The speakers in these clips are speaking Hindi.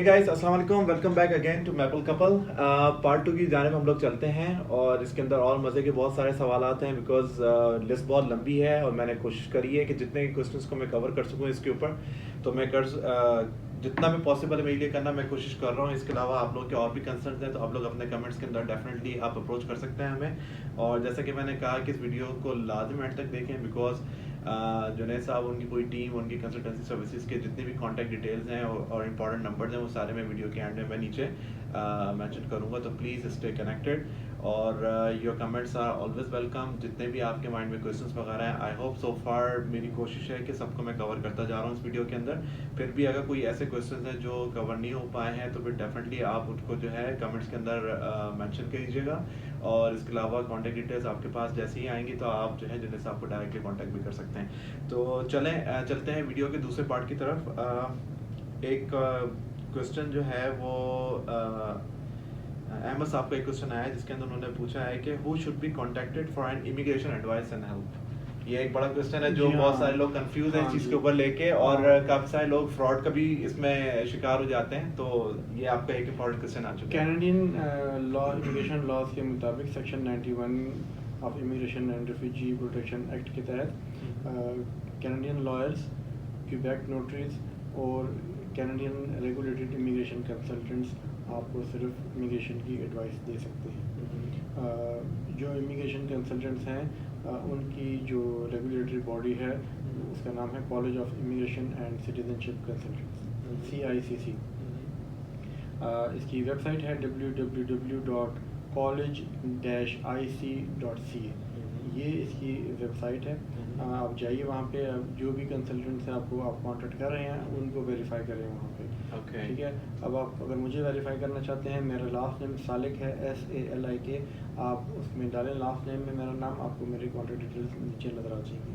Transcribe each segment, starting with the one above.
गाइस, अस्सलाम वालेकुम, welcome back again to Maple Couple. Part 2 की जानिब हम लोग चलते हैं और इसके अंदर और मज़े के बहुत सारे सवाल आते हैं बिकॉज लिस्ट बहुत लंबी है और मैंने कोशिश करी है कि जितने क्वेश्चंस को मैं कवर कर सकूं इसके ऊपर, तो मैं जितना भी पॉसिबल है मेरे लिए करना मैं कोशिश कर रहा हूं। इसके अलावा आप लोग के और भी कंसर्न हैं तो आप लोग अपने कमेंट्स के अंदर डेफिनेटली आप अप्रोच कर सकते हैं हमें। और जैसा कि मैंने कहा कि इस वीडियो को लाजम एंड तक देखें बिकॉज जुनैद साहब, उनकी पूरी टीम, उनकी कंसल्टेंसी सर्विसेज के जितने भी कॉन्टैक्ट डिटेल्स हैं और इंपॉर्टेंट नंबर्स हैं वो सारे मैं वीडियो के एंड में मैं नीचे मेंशन करूंगा, तो प्लीज़ स्टे कनेक्टेड। और your comments are always welcome. जितने भी आपके माइंड में क्वेश्चंस वगैरह हैं, आई होप सो फार मेरी कोशिश है कि सबको मैं कवर करता जा रहा हूँ इस वीडियो के अंदर। फिर भी अगर कोई ऐसे क्वेश्चंस हैं जो कवर नहीं हो पाए हैं तो फिर डेफिनेटली आप उनको जो है कमेंट्स के अंदर मेंशन कीजिएगा। और इसके अलावा कॉन्टैक्ट डिटेल्स आपके पास जैसे ही आएंगी तो आप जो है जुनैद साहब को डायरेक्टली कॉन्टैक्ट भी कर सकते हैं। तो चलते हैं वीडियो के दूसरे पार्ट की तरफ। एक क्वेश्चन जो है वो अहमद साहब का एक क्वेश्चन आया है जिसके अंदर उन्होंने पूछा है कि who should be contacted for an immigration advice and help. ये एक बड़ा क्वेश्चन है जो बहुत सारे लोग कंफ्यूज हैं इस चीज़ के ऊपर लेके, और काफ़ी सारे लोग फ्रॉड का भी इसमें शिकार हो जाते हैं। तो ये आपका एक इम्पोर्टेंट क्वेश्चन आ चुका है। कैनेडियन लॉ, इमिग्रेशन लॉज के मुताबिक section 91 of immigration and refugee protection act के तहत कैनेडियन लॉयर्स, क्यूबेक नोटरीज और कैनेडियन रेगुलेटेड इमिग्रेशन कंसल्टेंट्स आपको सिर्फ इमिग्रेशन की एडवाइस दे सकते हैं। जो इमिग्रेशन कंसल्टेंट्स हैं उनकी जो रेगुलेटरी बॉडी है उसका नाम है college of immigration and citizenship consultants, CICC। इसकी वेबसाइट है www.college-ic.ca। ये इसकी वेबसाइट है। आप जाइए वहाँ पे, जो भी कंसल्टेंट से आप कांटेक्ट कर रहे हैं उनको वेरीफाई करें वहाँ पे। ठीक है। अब आप अगर मुझे वेरीफाई करना चाहते हैं, मेरा लास्ट नेम सालिक है, SALIK। आप उसमें डालें लास्ट नेम में मेरा नाम, आपको मेरी कॉन्टैक्ट डिटेल्स नीचे नज़र आ जाएंगी।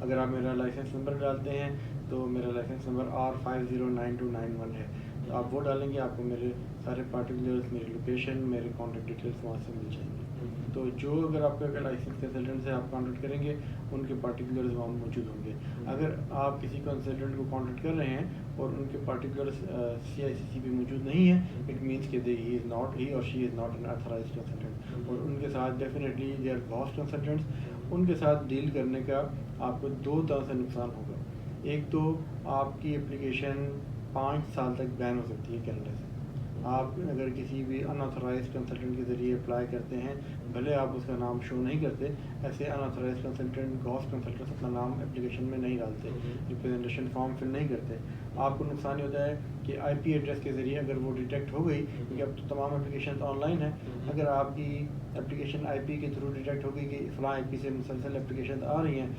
अगर आप मेरा लाइसेंस नंबर डालते हैं तो मेरा लाइसेंस नंबर R509291 है, तो आप वो डालेंगे, आपको मेरे सारे पार्टिकुलर्स, मेरी लोकेशन, मेरे कॉन्टैक्ट डिटेल्स वहाँ से मिल जाएंगे। तो जो अगर आपका लाइसेंस कंसल्टेंट से आप कॉन्टैक्ट करेंगे उनके पार्टिकुलर्स वहाँ मौजूद होंगे। अगर आप किसी कंसल्टेंट को कॉन्टैक्ट कर रहे हैं और उनके पार्टिकुलर्स CICC पे मौजूद नहीं है, इट मीन्स कि ही और she is not an authorised consultant. और उनके साथ definitely they are boss consultants. उनके साथ डील करने का आपको दो तरह से नुकसान होगा। एक तो आपकी एप्लीकेशन 5 साल तक बैन हो सकती है कनाडा से। आप अगर किसी भी अनऑथराइज्ड कंसल्टेंट के ज़रिए अप्लाई करते हैं, भले आप उसका नाम शो नहीं करते, ऐसे अनऑथराइज्ड कंसल्टेंट, गॉस कंसल्टेंट्स अपना नाम एप्लीकेशन में नहीं डालते, रिप्रेजेंटेशन फॉर्म फिल नहीं करते। आपको नुकसान ये होता है कि IP एड्रेस के ज़रिए अगर वो डिटेक्ट हो गई, क्योंकि अब तो तमाम एप्लीकेशन ऑनलाइन है, अगर आपकी एप्लीकेशन IP के थ्रू डिटेक्ट हो गई कि फ़लाँ IP से मुसलसल एप्लीकेशन आ रही हैं,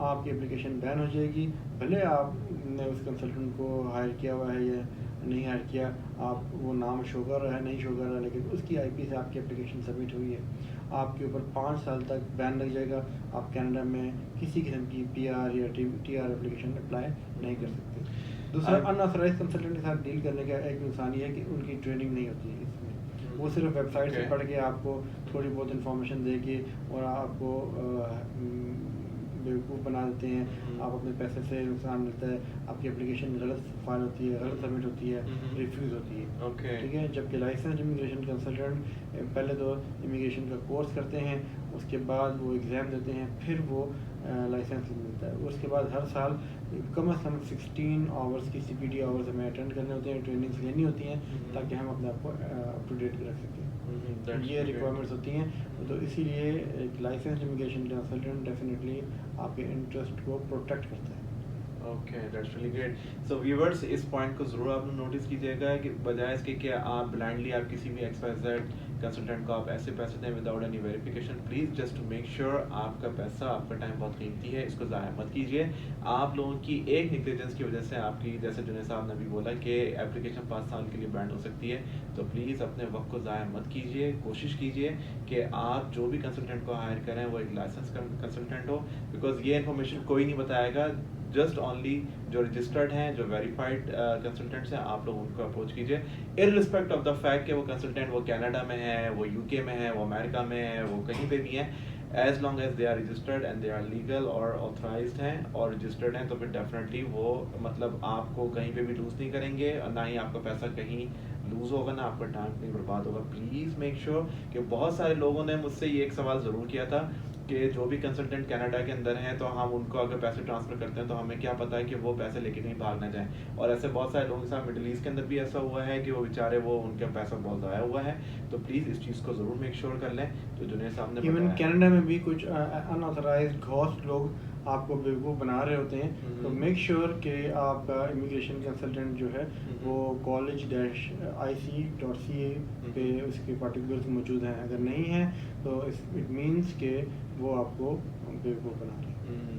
आपकी एप्लीकेशन बैन हो जाएगी। भले आपने उस कंसल्टेंट को हायर किया हुआ है या नहीं हायर किया, आप वो नाम शो कर रहा है, नहीं शो कर रहा है, लेकिन उसकी IP से आपकी एप्लीकेशन सबमिट हुई है, आपके ऊपर 5 साल तक बैन लग जाएगा। आप कनाडा में किसी किस्म की PR या TR एप्लीकेशन अप्लाई नहीं कर सकते। दूसरा, अनऑथराइज्ड कंसल्टेंट के साथ डील करने का एक नुकसान ये है कि उनकी ट्रेनिंग नहीं होती है इसमें। वो सिर्फ वेबसाइट से पढ़ के आपको थोड़ी बहुत इन्फॉर्मेशन दे के और आपको बेवकूफ़ बना देते हैं। आप अपने पैसे से नुकसान मिलता है, आपकी एप्लीकेशन गलत फाइल होती है, गलत सबमिट होती है, रिफ्यूज़ होती है। ठीक है। जबकि लाइसेंस इमिग्रेशन कंसल्टेंट पहले तो इमिग्रेशन का कोर्स करते हैं, उसके बाद वो एग्ज़ाम देते हैं, फिर वो लाइसेंस मिलता है। उसके बाद हर साल कम से कम 16 आवर्स की CPD आवर्स हमें अटेंड करने होते हैं, ट्रेनिंग्स लेनी होती हैं ताकि हम अपने आप को अप टू डेट रख सकें। ये रिक्वायरमेंट्स होती हैं। तो इसीलिए एक लाइसेंस इमिग्रेशन कंसल्टेंट डेफिनेटली आपके इंटरेस्ट को प्रोटेक्ट करता है। Okay, that's really great. So viewers, इस पॉइंट को ज़रूर आप नोटिस कीजिएगा कि बजाय इसके कि आप ब्लाइंडली आप किसी भी XYZ कंसल्टेंट को आप ऐसे पैसे दें without any verification, please just to make sure आपका पैसा, आपका टाइम बहुत कीमती है, इसको ज़ाया मत कीजिए। आप लोगों की एक नेग्लिजेंस की वजह से आपकी, जैसे जुनैद साहब ने भी बोला कि एप्लीकेशन 5 साल के लिए बैंड हो सकती है, तो प्लीज़ अपने वक्त को ज़ाया मत कीजिए। कोशिश कीजिए कि आप जो भी कंसल्टेंट को हायर करें वो एक लाइसेंस कंसल्टेंट हो, बिकॉज ये इन्फॉर्मेशन कोई नहीं बताएगा। जस्ट ओनली जो रजिस्टर्ड हैं, जो वेरीफाइड कंसल्टेंट्स हैं, आप लोग उनको अप्रोच कीजिए, इररिस्पेक्ट ऑफ द फैक्ट कि वो कंसल्टेंट वो कनाडा में है, वो UK में है, वो अमेरिका में है, वो कहीं पे भी हैं। As long as they are registered and they are legal और ऑथराइज्ड हैं और रजिस्टर्ड हैं, तो फिर डेफिनेटली वो मतलब आपको कहीं पे भी लूज़ नहीं करेंगे और ना ही आपका पैसा कहीं लूज़ होगा, ना आपका टाइम कहीं बर्बाद होगा। प्लीज़ मेक श्योर कि बहुत सारे लोगों ने मुझसे ये एक सवाल ज़रूर किया था कि जो भी कंसल्टेंट कनाडा के अंदर हैं तो हम उनको अगर पैसे ट्रांसफ़र करते हैं तो हमें क्या पता है कि वो पैसे लेके कहीं भाग ना जाएं। और ऐसे बहुत सारे लोगों के साथ मिडिल ईस्ट के अंदर भी ऐसा हुआ है कि वो बेचारे वो उनका पैसा बहुत ज़ाया हुआ है। तो प्लीज़ इस चीज़ को ज़रूर मेक श्योर कर लें। तो जुनेद साहब ने इवन बताया कनाडा में भी कुछ अनऑथराइज्ड घोस्ट लोग आपको बेवकूफ़ बना रहे होते हैं, तो मेक श्योर कि आपका इमिग्रेशन कंसल्टेंट जो है वो college-ic.ca पे उसके पार्टिकुलर्स मौजूद हैं। अगर नहीं है तो इट मीन्स के वो आपको बेवकूफ़ बना रहे हैं।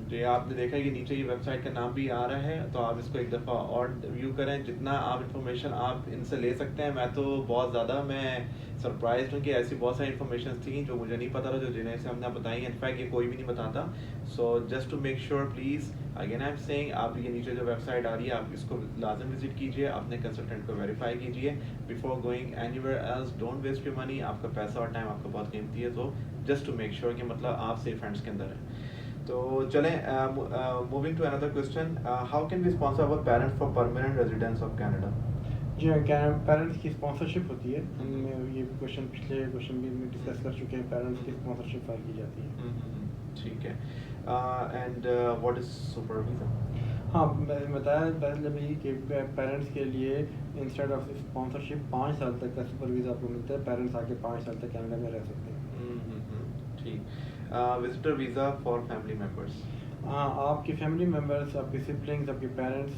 जी, आपने देखा कि नीचे ये वेबसाइट का नाम भी आ रहा है, तो आप इसको एक दफ़ा और व्यू करें। जितना आप इंफॉर्मेशन आप इनसे ले सकते हैं। मैं तो बहुत ज़्यादा मैं सरप्राइज हूँ कि ऐसी बहुत सारी इन्फॉर्मेशन थी जो मुझे नहीं पता था, जो जिन्हें से हमने बताई है। इनफैक्ट ये कोई भी नहीं बताता। So just to make sure please again I am saying, आप ये नीचे जो वेबसाइट आ रही है आप इसको लाजम विजिट कीजिए, अपने कंसल्टेंट को वेरीफाई कीजिए before going anywhere else. Don't waste your money. आपका पैसा और टाइम आपका बहुत कीमती है, तो जस्ट टू मेक श्योर कि मतलब आप सेफ हैंड्स के अंदर हैं। तो चलें, moving to another question, how can we sponsor our parents for permanent residence of Canada? जी हाँ, पेरेंट्स की स्पॉन्सरशिप होती है। हमने ये क्वेश्चन पिछले क्वेश्चन भी में डिस्कस कर चुके हैं। पेरेंट्स की स्पॉन्सरशिप फाइल की जाती है। ठीक है। And what is super visa? हाँ, मैंने बताया पहले भी कि पेरेंट्स के लिए इंस्टेड ऑफ स्पॉन्सरशिप 5 साल तक का सुपर वीज़ा आपको मिलता है। पेरेंट्स आके 5 साल तक कनाडा में रह सकते हैं। ठीक। Visitor visa for family members? हाँ, आपके फैमिली मेम्बर्स, आपके सिबलिंग्स, आपके parents,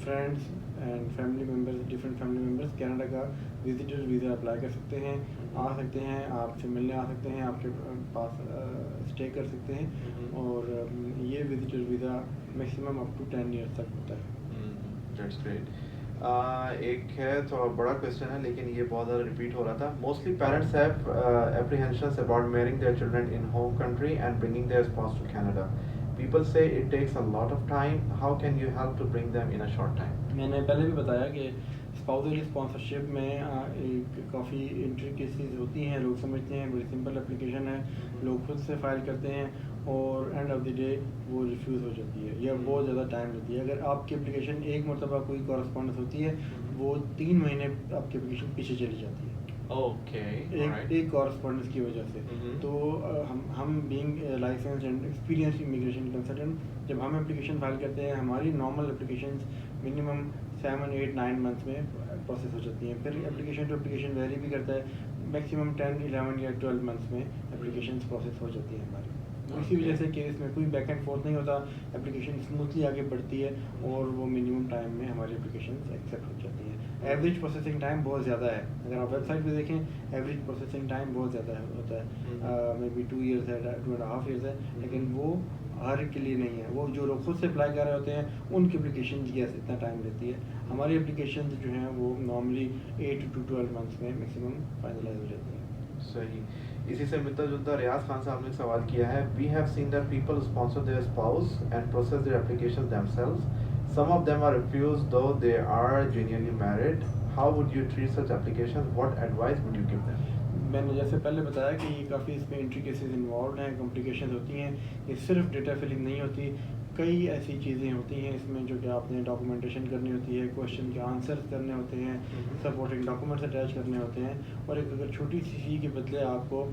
friends and family members, different family members Canada का विजिटर वीज़ा अप्लाई कर सकते हैं। आ सकते हैं, आपसे मिलने आ सकते हैं, आपके पास स्टे कर सकते हैं। और ये visitor visa maximum up to 10 years तक होता है। That's great. एक है थोड़ा बड़ा क्वेश्चन है लेकिन ये बहुत ज़्यादा रिपीट हो रहा था। Mostly parents have apprehensions about marrying their children in home country and bringing their spouse to Canada. People say it takes a lot of time. How can you help to bring them in a short time? मैंने पहले भी बताया कि स्पाउसल स्पॉन्सरशिप में एक काफ़ी इंट्रिकेसीज होती हैं। लोग समझते हैं बड़ी सिंपल एप्लीकेशन है, लोग खुद से फाइल करते हैं और एंड ऑफ द डे वो रिफ्यूज़ हो जाती है या बहुत ज़्यादा टाइम लेती है। अगर आपकी एप्लीकेशन एक मरतबा कोई कॉरस्पॉन्डेंस होती है, वो 3 महीने आपकी एप्लीकेशन पीछे चली जाती है। ओके, एक कॉरस्पॉन्डेंस की वजह से। तो हम being licensed and experienced immigration consultant, जब हम एप्लीकेशन फाइल करते हैं, हमारी नॉर्मल एप्लीकेशंस मिनिमम 7, 8, 9 मंथ्स में प्रोसेस हो जाती हैं। फिर एप्लीकेशन टू एप्लीकेशन वेरी भी करता है, मैक्सिमम 10, 11 या 12 मंथ्स में एप्लीकेशन प्रोसेस हो जाती है हमारी। इसी वजह से कि इसमें कोई बैक एंड फोर्थ नहीं होता, एप्लीकेशन स्मूथली आगे बढ़ती है और वो मिनिमम टाइम में हमारी एप्लीकेशन एक्सेप्ट हो जाती है। एवरेज प्रोसेसिंग टाइम बहुत ज़्यादा है। अगर आप वेबसाइट पे देखें, एवरेज प्रोसेसिंग टाइम बहुत ज़्यादा होता है। मे बी 2 ईयर्स है, 2.5 ईयर्स है, लेकिन वो हर एक के लिए नहीं है। वो जो लोग खुद से अप्लाई कर रहे होते हैं उनकी एप्लीकेशन यस इतना टाइम लेती है। हमारी एप्लीकेशन जो हैं वो नॉर्मली 8 to 12 मंथ्स में मैक्सिमम फाइनलाइज हो जाती है। सही। इसी से मिलता जुलता रियाज खान साहब ने सवाल किया है, we have seen that people sponsor their spouse and process their applications themselves. Some of them are refused though they are genuinely married. How would you treat such applications? What advice would you give them? मैंने जैसे पहले बताया कि ये काफ़ी इसमें इंट्रिकेसीज इन्वॉल्व हैं, कॉम्प्लिकेशंस होती हैं। ये सिर्फ डेटा फिलिंग नहीं होती, कई ऐसी चीज़ें होती हैं इसमें जो कि आपने डॉक्यूमेंटेशन करनी होती है, क्वेश्चन के आंसर्स करने होते हैं, सपोर्टिंग डॉक्यूमेंट्स अटैच करने होते हैं। और एक अगर छोटी सी फी के बदले आपको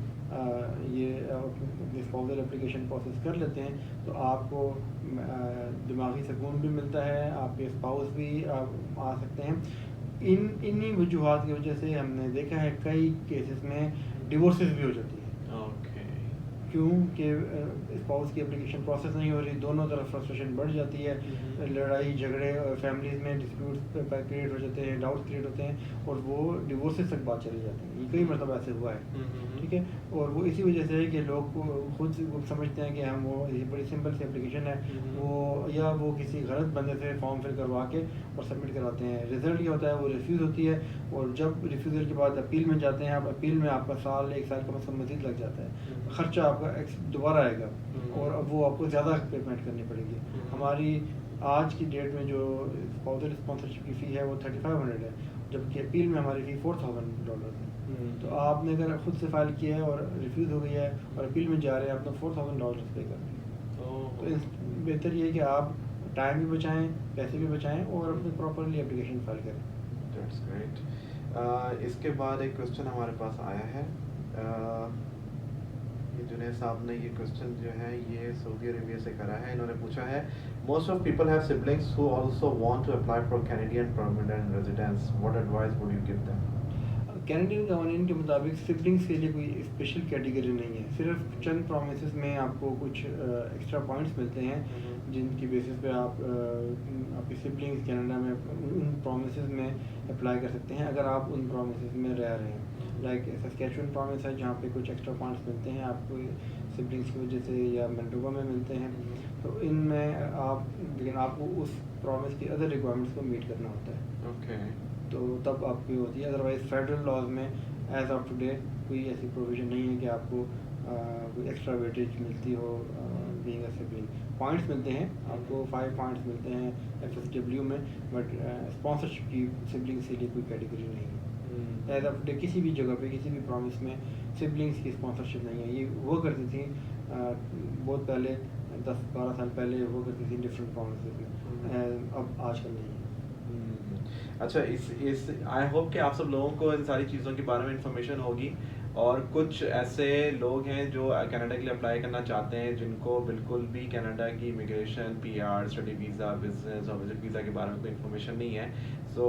ये स्पाउसल एप्लीकेशन प्रोसेस कर लेते हैं तो आपको दिमागी सुकून भी मिलता है, आपके स्पाउस भी आ सकते हैं। इन्हीं वजूहात की वजह से हमने देखा है कई केसेस में डिवोर्सेस भी हो जाती है। ओके। क्योंकि स्पाउस की एप्लीकेशन प्रोसेस नहीं हो रही, दोनों तरफ फ्रस्ट्रेशन बढ़ जाती है, लड़ाई झगड़े फैमिलीज में डिस्प्यूट क्रिएट हो जाते हैं, डाउट क्रिएट होते हैं और वो डिवोर्सेस तक बात चली जाती है। ये कई मरतबा ऐसे हुआ है, ठीक है। और वो इसी वजह से है कि लोग खुद समझते हैं कि हम वो ये बड़ी सिंपल सी एप्लीकेशन है, वो किसी गलत बंदे से फॉर्म फिल करवा के और सबमिट कराते हैं। रिजल्ट ये होता है वो रिफ्यूज़ होती है और जब रिफ्यूज़ल के बाद अपील में जाते हैं, आप अपील में आपका साल 1 साल का मजीद लग जाता है, खर्चा आपका दोबारा आएगा और अब वो आपको ज़्यादा पेमेंट करनी पड़ेगी। हमारी आज की डेट में जो स्पाउसल स्पॉन्सरशिप की फ़ी है वो $3500 है, जबकि अपील में हमारी फ़ी $4000 है। तो आपने अगर खुद से फाइल किया है और रिफ्यूज़ हो गया है और अपील में जा रहे हैं, आपने $4,000 पे कर दिए। तो बेहतर ये है कि आप टाइम भी बचाएं, पैसे भी बचाएं और अपने प्रॉपरली एप्लीकेशन फाइल करें। That's great. इसके बाद एक क्वेश्चन हमारे पास आया है, ये जुनैद साहब ने ये क्वेश्चन जो है ये सऊदी अरेबिया से करा है। इन्होंने पूछा है, most of people have siblings who also want to apply for Canadian permanent residence, what advice would you give them? Canadian कवानीन के मुताबिक सिबलिंग्स के लिए कोई स्पेशल कैटेगरी नहीं है, सिर्फ चंद प्रोमिसेस में आपको कुछ एक्स्ट्रा पॉइंट्स मिलते हैं जिनकी बेसिस पे आप आपके सिबलिंग्स कनाडा में उन प्रोमिसेस में अप्लाई कर सकते हैं अगर आप उन प्रोमिसेस में रह रहे हैं। लाइक सस्कैचुअन प्रोमिस है जहाँ पे कुछ एक्स्ट्रा पॉइंट्स मिलते हैं आपको सिबलिंग्स की वजह से, या मैनिटोबा में मिलते हैं। तो इनमें आप, लेकिन आपको उस प्रोमिस की अदर रिक्वायरमेंट्स को मीट करना होता है। ओके। तो तब आपकी होती है, अदरवाइज फेडरल लॉज में एज ऑफ टुडे कोई ऐसी प्रोविज़न नहीं है कि आपको कोई एक्स्ट्रा वेटेज मिलती हो बीइंग अ सिबलिंग। पॉइंट्स मिलते हैं आपको, 5 पॉइंट्स मिलते हैं FSW में, बट स्पॉन्सरशिप की सिबलिंग्स के लिए कोई कैटेगरी नहीं है। एज ऑफ टुडे किसी भी जगह पे किसी भी प्रॉमिस में सिबलिंग्स की स्पॉन्सरशिप नहीं है। ये वो करती थी बहुत पहले, 10-12 साल पहले वो करती थी डिफरेंट प्रॉमिस में, अब आजकल नहीं है। अच्छा, इस आई होप कि आप सब लोगों को इन सारी चीज़ों के बारे में इंफॉर्मेशन होगी, और कुछ ऐसे लोग हैं जो कनाडा के लिए अप्लाई करना चाहते हैं जिनको बिल्कुल भी कनाडा की immigration, PR, study visa, business और विजिट वीज़ा के बारे में कोई इन्फॉर्मेशन नहीं है। सो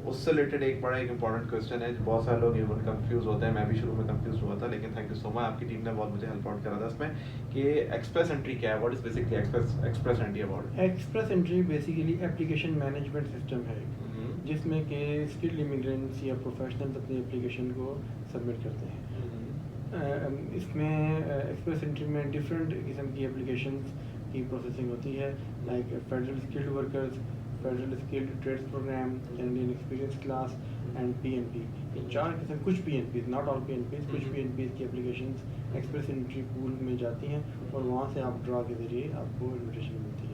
उससे रिलेटेड एक बड़ा एक इंपॉर्टेंट क्वेश्चन है, बहुत सारे लोग इवन कंफ्यूज होते हैं। मैं भी शुरू में कंफ्यूज हुआ था, लेकिन थैंक यू सो मच, आपकी टीम ने बहुत मुझे हेल्प आउट करा था इसमें कि एक्सप्रेस एंट्री क्या है, what is basically express entry about? Express entry basically application management system है जिसमें कि स्किल्ड इमिग्रेंट्स या प्रोफेशनल्स अपनी एप्लीकेशन को सबमिट करते हैं। इसमें एक्सप्रेस एंट्री में डिफरेंट किस्म की एप्लीकेशंस की प्रोसेसिंग होती है, like federal skilled workers, federal skilled trades program, Canadian experience class and PNP। ये 4 किस्म, कुछ PNPs, नॉट ऑल PNPs, कुछ PNPs की एप्लीकेशंस एक्सप्रेस एंट्री पूल में जाती हैं और वहाँ से आप ड्रा के ज़रिए आपको इन्विटेशन मिलती है।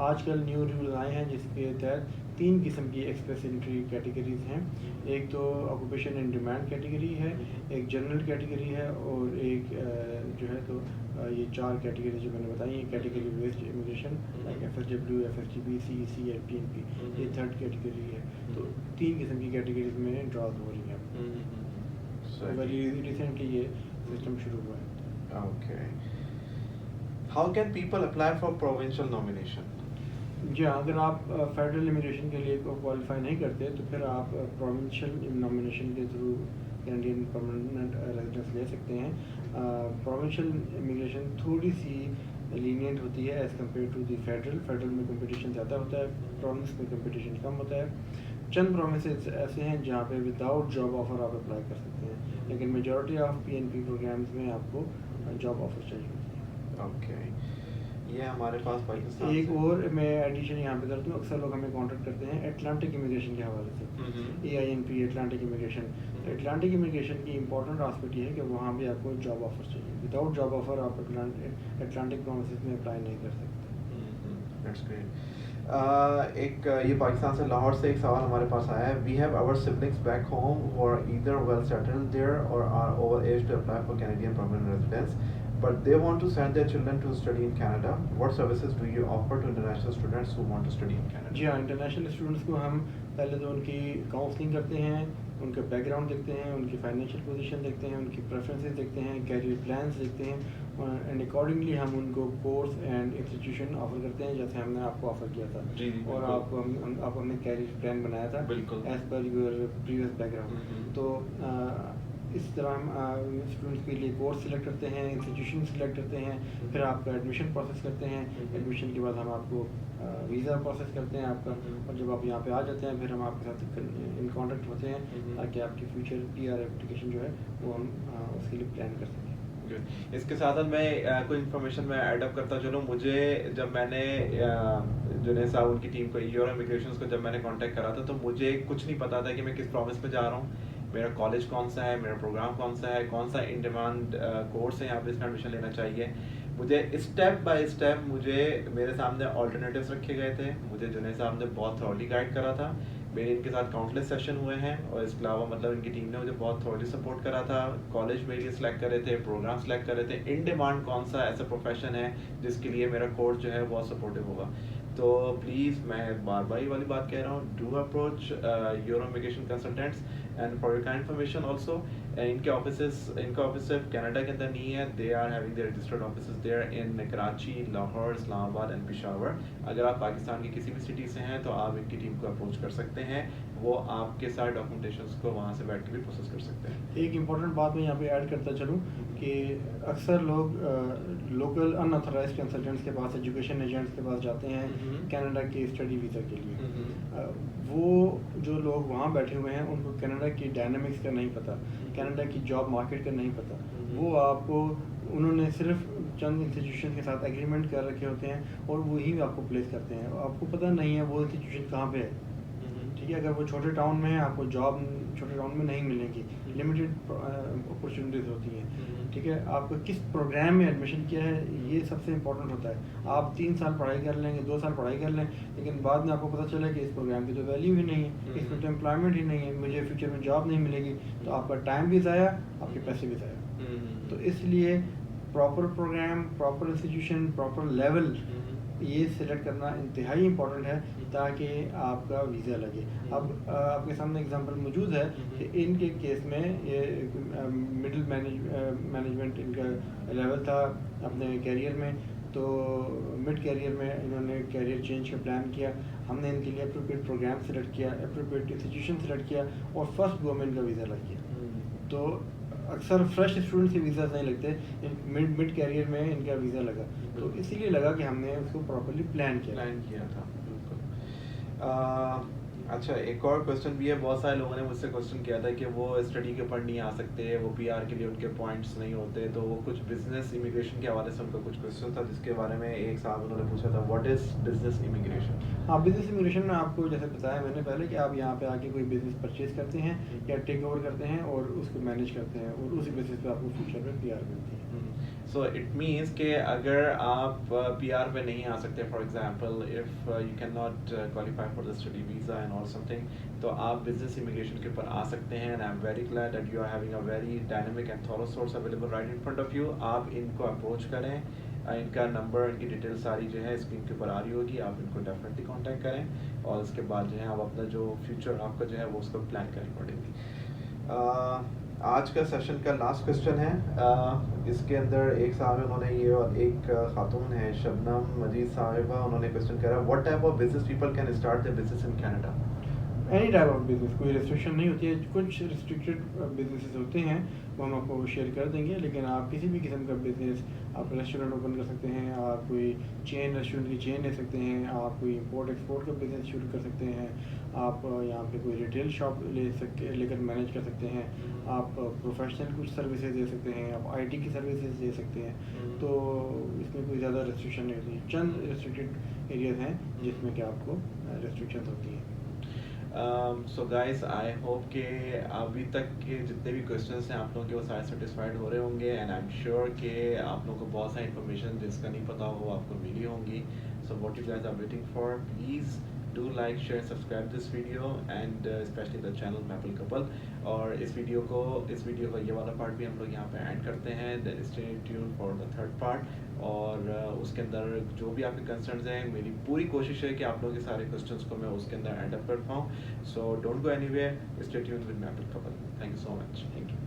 आजकल न्यू रूल आए हैं जिसके तहत 3 किस्म की एक्सप्रेस एंट्री कैटेगरीज हैं। एक तो ऑक्यूपेशन इन डिमांड कैटेगरी है, एक जनरल कैटेगरी है, और एक जो है तो ये 4 कैटेगरी जो मैंने बताई, ये category based immigration like FSW, FSTP, CEC या PNP, ये 3rd कैटेगरी है। तो 3 किस्म की कैटेगरीज में ड्रॉज हो रही हैं। वेरी रिसेंटली ये सिस्टम शुरू हुआ है। Okay, how can people apply for provincial nomination? जी हाँ, अगर आप फेडरल इमिग्रेशन के लिए क्वालिफाई नहीं करते तो फिर आप प्रोविंशियल नॉमिनेशन के थ्रू कैनेडियन परमानेंट रेजिडेंस ले सकते हैं। प्रोविंशियल इमिग्रेशन थोड़ी सी लीनियंट होती है as compared to the federal में कंपटीशन ज़्यादा होता है, प्रोविंस में कंपटीशन कम होता है। चंद प्रोविंसेस ऐसे हैं जहाँ पे विदाउट जॉब ऑफर आप अप्लाई कर सकते हैं, लेकिन मेजॉरिटी ऑफ PNP प्रोग्राम्स में आपको जॉब ऑफर चाहिए होती है। ओके, ये हमारे पास पाकिस्तान एक और मैं एडिशन यहाँ पे कर दूँ, अक्सर लोग हमें कांटेक्ट करते हैं एटलांटिक इमिग्रेशन के हवाले से, AINP Atlantic immigration. Atlantic immigration की इंपॉर्टेंट आस्पेक्ट ये है कि वहाँ भी आपको जॉब ऑफर चाहिए। विदाउट जॉब ऑफर आप एटलांटिक प्रोमिसेस में अप्लाई नहीं कर सकते। That's great. एक ये पाकिस्तान से लाहौर से एक सवाल हमारे पास आया है, we have our siblings back home who are either well settled there or are over age to apply for Canadian permanent residence, but they want to send their children to study in Canada. What services do you offer to international students who want to study in Canada? जी हाँ, इंटरनेशनल स्टूडेंट्स को हम पहले तो उनकी काउंसलिंग करते हैं, उनका बैकग्राउंड देखते हैं, उनकी फाइनेंशियल पोजीशन देखते हैं, उनकी प्रेफरेंसेस देखते हैं, कैरियर प्लान्स देखते हैं, एंड अकॉर्डिंगली हम उनको कोर्स एंड इंस्टीट्यूशन ऑफर करते हैं जैसे हमने आपको ऑफर किया था। जी, और आपको हमने कैरियर प्लान बनाया था as per your previous background. तो इस तरह हम स्टूडेंट्स के लिए कोर्स सिलेक्ट करते हैं, इंस्टीट्यूशन सिलेक्ट करते हैं, फिर आपका एडमिशन प्रोसेस करते हैं। एडमिशन के बाद हम आपको वीज़ा प्रोसेस करते हैं आपका, और जब आप यहाँ पे आ जाते हैं फिर हम आपके साथ इन कॉन्टेक्ट होते हैं ताकि आपकी फ्यूचर PR एप्लीकेशन जो है वो हम उसके लिए प्लान कर सकें। इसके साथ मैं कोई इन्फॉर्मेशन मैं एडअप करता चलूँ। मुझे जब मैंने जुनैद साहब उनकी टीम को यूरो इमिग्रेशन को जब मैंने कांटेक्ट करा था तो मुझे कुछ नहीं पता था कि मैं किस प्रॉविंस में जा रहा हूँ, मेरा कॉलेज कौन सा है, मेरा प्रोग्राम कौन सा है, कौन सा इन डिमांड कोर्स है यहाँ पे इसमें एडमिशन लेना चाहिए। मुझे स्टेप बाय स्टेप मुझे मेरे सामने ऑल्टरनेटिव्स रखे गए थे, मुझे जुनैद साहब ने बहुत थॉरली गाइड करा था। मेरे इनके साथ काउंटलेस सेशन हुए हैं, और इसके अलावा मतलब इनकी टीम ने मुझे बहुत थोड़ी सपोर्ट करा था। कॉलेज मेरे लिए सिलेक्ट कर रहे थे, प्रोग्राम सेलेक्ट कर रहे थे, इन डिमांड कौन सा ऐसा प्रोफेशन है जिसके लिए मेरा कोर्स जो है बहुत सपोर्टिव होगा। तो प्लीज़ मैं बार बार ये वाली बात कह रहा हूँ, do approach your immigration consultants. And for your kind information also, इनका ऑफिस सिर्फ कनाडा के अंदर नहीं है, they are having their registered offices there in Karachi, Lahore, Islamabad and Peshawar. अगर आप पाकिस्तान की किसी भी सिटी से हैं तो आप इनकी टीम को अप्रोच कर सकते हैं, वो आपके सारे डॉक्यूमेंटेशंस को वहाँ से बैठ के भी प्रोसेस कर सकते हैं। एक इम्पॉर्टेंट बात मैं यहाँ पे ऐड करता चलूँ कि अक्सर लोग लोकल अनऑथराइज्ड कंसल्टेंट्स के पास, एजुकेशन एजेंट्स के पास जाते हैं कनाडा के स्टडी वीज़ा के लिए। वो जो लोग वहाँ बैठे हुए हैं उनको कनाडा की डायनामिक्स का नहीं पता, कनाडा की जॉब मार्केट का नहीं पता। वो आपको, उन्होंने सिर्फ चंद इंस्टीट्यूशन के साथ एग्रीमेंट कर रखे होते हैं और वही आपको प्लेस करते हैं, आपको पता नहीं है वो इंस्टीट्यूशन कहाँ पे है। ठीक है, अगर वो छोटे टाउन में है आपको जॉब छोटे टाउन में नहीं मिलेगी, लिमिटेड अपॉर्चुनिटीज़ होती हैं। ठीक है, आपको किस प्रोग्राम में एडमिशन किया है ये सबसे इम्पोर्टेंट होता है। आप 3 साल पढ़ाई कर लेंगे, 2 साल पढ़ाई कर लें, लेकिन बाद में आपको पता चला कि इस प्रोग्राम की तो वैल्यू ही नहीं है, इसमें तो एम्प्लॉयमेंट ही नहीं है, मुझे फ्यूचर में जॉब नहीं मिलेगी, तो आपका टाइम भी ज़ाया, आपके पैसे भी ज़ाया। तो इसलिए proper program, proper institution, proper level ये सिलेक्ट करना इंतहाई इम्पोर्टेंट है ताकि आपका वीज़ा लगे। अब आपके सामने एग्जांपल मौजूद है कि इनके केस में ये मिडिल मैनेजमेंट इनका लेवल था अपने कैरियर में, तो मिड कैरियर में इन्होंने कैरियर चेंज का प्लान किया। हमने इनके लिए अप्रोप्रिएट प्रोग्राम सेलेक्ट किया, अप्रोप्रिएट इंस्टीट्यूशन सेलेक्ट किया और फर्स्ट गवर्नमेंट का वीज़ा लग गया। तो अक्सर फ्रेश स्टूडेंट के वीज़ा नहीं लगते, मिड कैरियर में इनका वीज़ा लगा, तो इसीलिए लगा कि हमने उसको प्रॉपर्ली प्लान किया था। बिल्कुल। अच्छा, एक और क्वेश्चन भी है, बहुत सारे लोगों ने मुझसे क्वेश्चन किया था कि वो स्टडी के ऊपर नहीं आ सकते, वो पीआर के लिए उनके पॉइंट्स नहीं होते, तो वो कुछ बिजनेस इमिग्रेशन के हवाले से उनका कुछ क्वेश्चन था, जिसके बारे में एक साहब उन्होंने पूछा था, व्हाट इज़ बिजनेस इमिग्रेशन? हाँ, बिजनेस इमिग्रेशन में आपको जैसे बताया मैंने पहले कि आप यहाँ पे आके कोई बिजनेस परचेज करते हैं या टेक ओवर करते हैं और उसको मैनेज करते हैं और उसी बेसिस पे आपको फ्यूचर में पीआर मिलती है। सो इट मीन्स कि अगर आप पीआर पे नहीं आ सकते, for example if you can not qualify for the study visa and all something, तो आप बिजनेस इमिग्रेशन के ऊपर आ सकते हैं। And I am very glad that you are having a very dynamic and thorough source available right in front of you. आप इनको अप्रोच करें, इनका नंबर, इनकी डिटेल सारी जो है स्क्रीन के ऊपर आ रही होगी, आप इनको डेफिनेटली कांटेक्ट करें और उसके बाद जो है आप अपना जो फ्यूचर आपका जो है वो उसको प्लान करें अकॉर्डिंगली। आज का सेशन का लास्ट क्वेश्चन है, इसके अंदर एक साहब है, उन्होंने ये, और एक खातून है शबनम मजीद साहिबा, उन्होंने क्वेश्चन करा, what type of business people can start their business in Canada? Any type of business, कोई रिस्ट्रिक्शन नहीं होती है। कुछ रिस्ट्रिक्टेड बिजनेसेस होते हैं वो हम आपको शेयर कर देंगे, लेकिन आप किसी भी किस्म का बिजनेस, आप रेस्टोरेंट ओपन कर सकते हैं, आप कोई चेन रेस्टोरेंट की चेन ले सकते हैं, आप कोई इंपोर्ट एक्सपोर्ट का बिजनेस शुरू कर सकते हैं, आप यहाँ पे कोई रिटेल शॉप लेकर मैनेज कर सकते हैं, आप प्रोफेशनल कुछ सर्विसेज दे सकते हैं, आप आईटी की सर्विसेज दे सकते हैं। तो इसमें कोई ज़्यादा रेस्ट्रिक्शन नहीं होती, चंद रिस्ट्रिक्टेड एरियाज हैं जिसमें कि आपको रेस्ट्रिक्शन होती हैं। सो गाइस, आई होप कि अभी तक के जितने भी क्वेश्चंस हैं आप लोगों के वो सारे सेटिस्फाइड हो रहे होंगे, एंड आई एम श्योर कि आप लोगों को बहुत सारी इन्फॉर्मेशन जिसका नहीं पता हो आपको मिली होंगी। So what you guys are waiting for, please do like, share, subscribe this video and specially the channel Maple Couple. और इस वीडियो का ये वाला पार्ट भी हम लोग यहाँ पे ऐड करते हैं, then stay tuned for the third part. और उसके अंदर जो भी आपके कंसर्न्स हैं, मेरी पूरी कोशिश है कि आप लोगों के सारे क्वेश्चंस को मैं उसके अंदर एंड अप कर पाऊँ। So don't go anywhere, stay tune with maple couple. Thank you so much. Thank you.